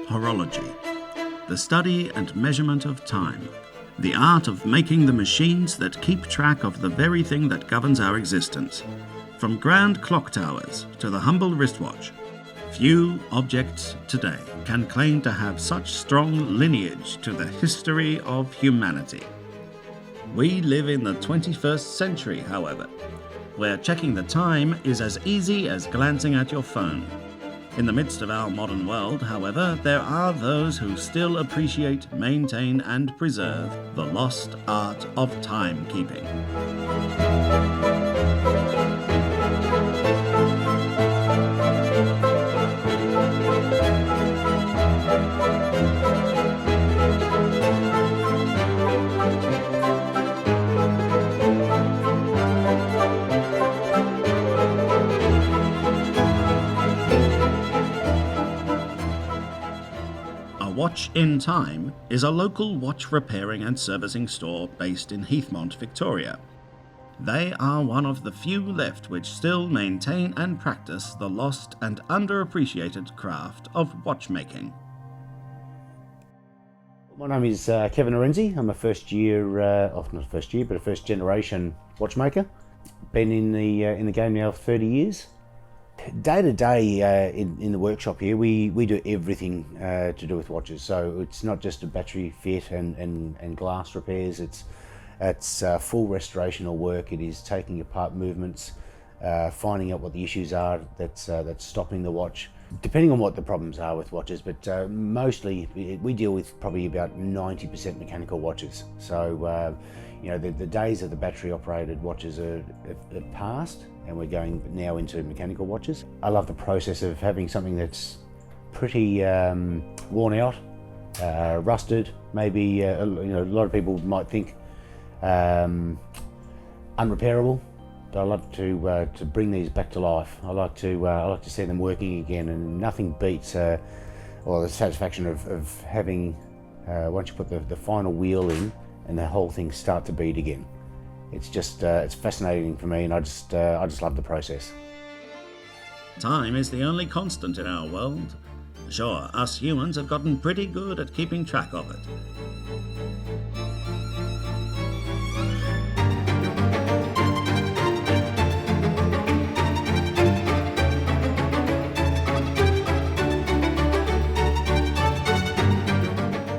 horology, the study and measurement of time, the art of making the machines that keep track of the very thing that governs our existence. From grand clock towers to the humble wristwatch, few objects today can claim to have such strong lineage to the history of humanity. We live in the 21st century, however, where checking the time is as easy as glancing at your phone. In the midst of our modern world, however, there are those who still appreciate, maintain, and preserve the lost art of timekeeping. Watch in Time is a local watch repairing and servicing store based in Heathmont, Victoria. They are one of the few left which still maintain and practice the lost and underappreciated craft of watchmaking. My name is Kevin Arenzi. I'm a first generation watchmaker. Been in the game now for 30 years. Day to day in the workshop here, we do everything to do with watches. So it's not just a battery fit and glass repairs. It's full restorational work. It is taking apart movements, finding out what the issues are that's stopping the watch, depending on what the problems are with watches. But mostly we deal with probably about 90% mechanical watches. So the days of the battery operated watches are past, and we're going now into mechanical watches. I love the process of having something that's pretty worn out, rusted, maybe a lot of people might think unrepairable, but I love to bring these back to life. I like to see them working again, and nothing beats the satisfaction of having once you put the final wheel in and the whole thing start to beat again. It's just it's fascinating for me, and I just love the process. Time is the only constant in our world. Sure, us humans have gotten pretty good at keeping track of it.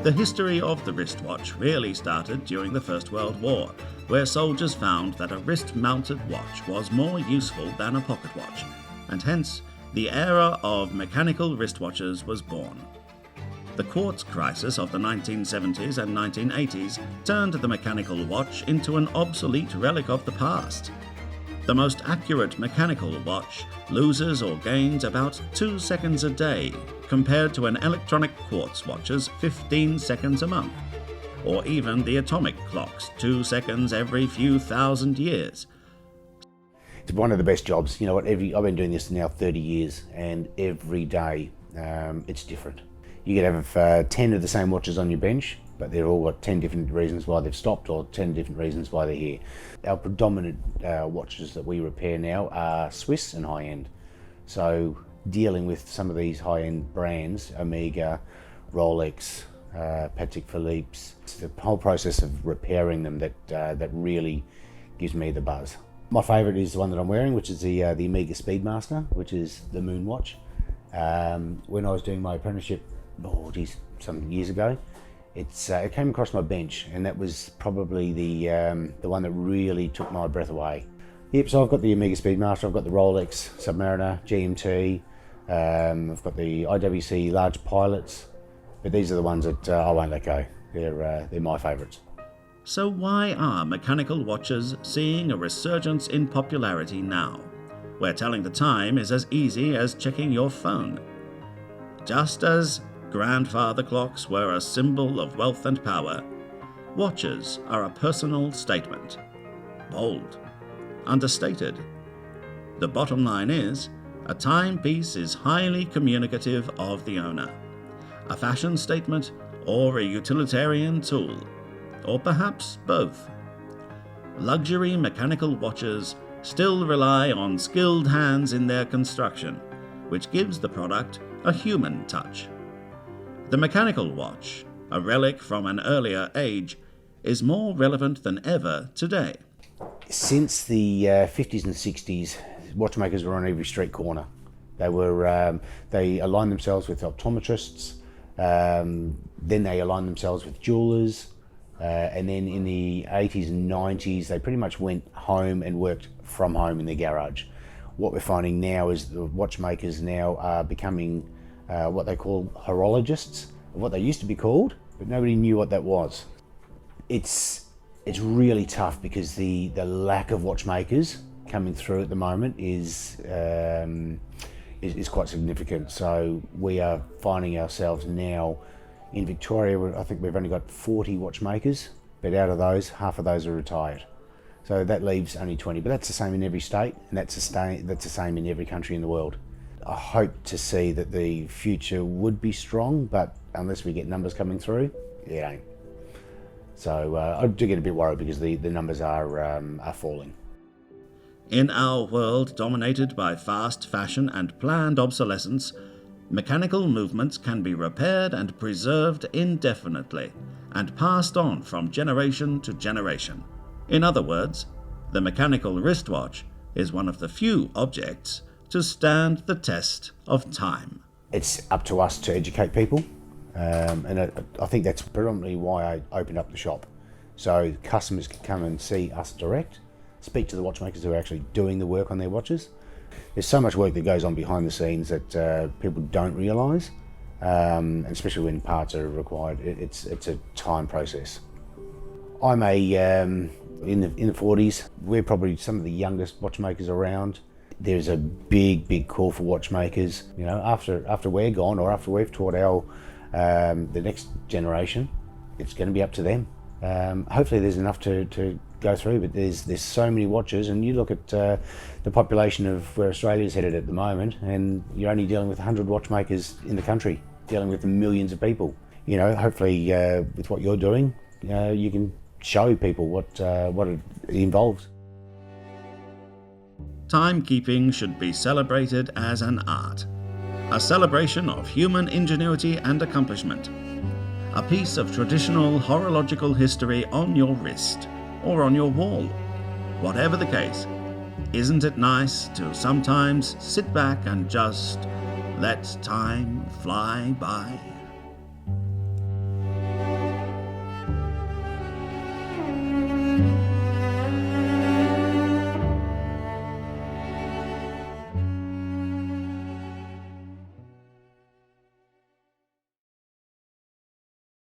The history of the wristwatch really started during the First World War, where soldiers found that a wrist-mounted watch was more useful than a pocket watch, and hence the era of mechanical wristwatches was born. The quartz crisis of the 1970s and 1980s turned the mechanical watch into an obsolete relic of the past. The most accurate mechanical watch loses or gains about 2 seconds a day, compared to an electronic quartz watch's 15 seconds a month, or even the atomic clock's 2 seconds every few thousand years. It's one of the best jobs. You know what? I've been doing this now 30 years, and every day it's different. You could have 10 of the same watches on your bench, but they've all got 10 different reasons why they've stopped, or 10 different reasons why they're here. Our predominant watches that we repair now are Swiss and high-end. So dealing with some of these high-end brands, Omega, Rolex, Patek Philippe's, it's the whole process of repairing them that really gives me the buzz. My favourite is the one that I'm wearing, which is the Omega Speedmaster, which is the moon watch. When I was doing my apprenticeship, some years ago, it came across my bench, and that was probably the one that really took my breath away. Yep, so I've got the Omega Speedmaster, I've got the Rolex Submariner, GMT, I've got the IWC Large Pilots, but these are the ones that I won't let go. They're my favourites. So why are mechanical watches seeing a resurgence in popularity now, where telling the time is as easy as checking your phone? Just as grandfather clocks were a symbol of wealth and power, watches are a personal statement. Bold. Understated. The bottom line is, a timepiece is highly communicative of the owner. A fashion statement or a utilitarian tool, or perhaps both. Luxury mechanical watches still rely on skilled hands in their construction, which gives the product a human touch. The mechanical watch, a relic from an earlier age, is more relevant than ever today. Since the 50s and 60s, watchmakers were on every street corner. They aligned themselves with optometrists, then they aligned themselves with jewelers, and then in the 80s and 90s, they pretty much went home and worked from home in their garage. What we're finding now is the watchmakers now are becoming what they call horologists, what they used to be called, but nobody knew what that was. It's really tough because the lack of watchmakers coming through at the moment is quite significant. So we are finding ourselves now in Victoria, I think we've only got 40 watchmakers, but out of those, half of those are retired. So that leaves only 20, but that's the same in every state, and that's the same in every country in the world. I hope to see that the future would be strong, but unless we get numbers coming through, it ain't. So I do get a bit worried because the numbers are falling. In our world dominated by fast fashion and planned obsolescence, mechanical movements can be repaired and preserved indefinitely and passed on from generation to generation. In other words, the mechanical wristwatch is one of the few objects to stand the test of time. It's up to us to educate people, and I think that's predominantly why I opened up the shop. So customers can come and see us direct, speak to the watchmakers who are actually doing the work on their watches. There's so much work that goes on behind the scenes that people don't realise, and especially when parts are required. It's a time process. I'm in the 40s. We're probably some of the youngest watchmakers around. There's a big call for watchmakers. You know, after we're gone, or after we've taught our the next generation, it's going to be up to them. Hopefully there's enough to go through, but there's so many watches, and you look at the population of where Australia's headed at the moment, and you're only dealing with 100 watchmakers in the country, dealing with millions of people. You know, hopefully with what you're doing, you can show people what it involves. Timekeeping should be celebrated as an art, a celebration of human ingenuity and accomplishment, a piece of traditional horological history on your wrist or on your wall. Whatever the case, isn't it nice to sometimes sit back and just let time fly by?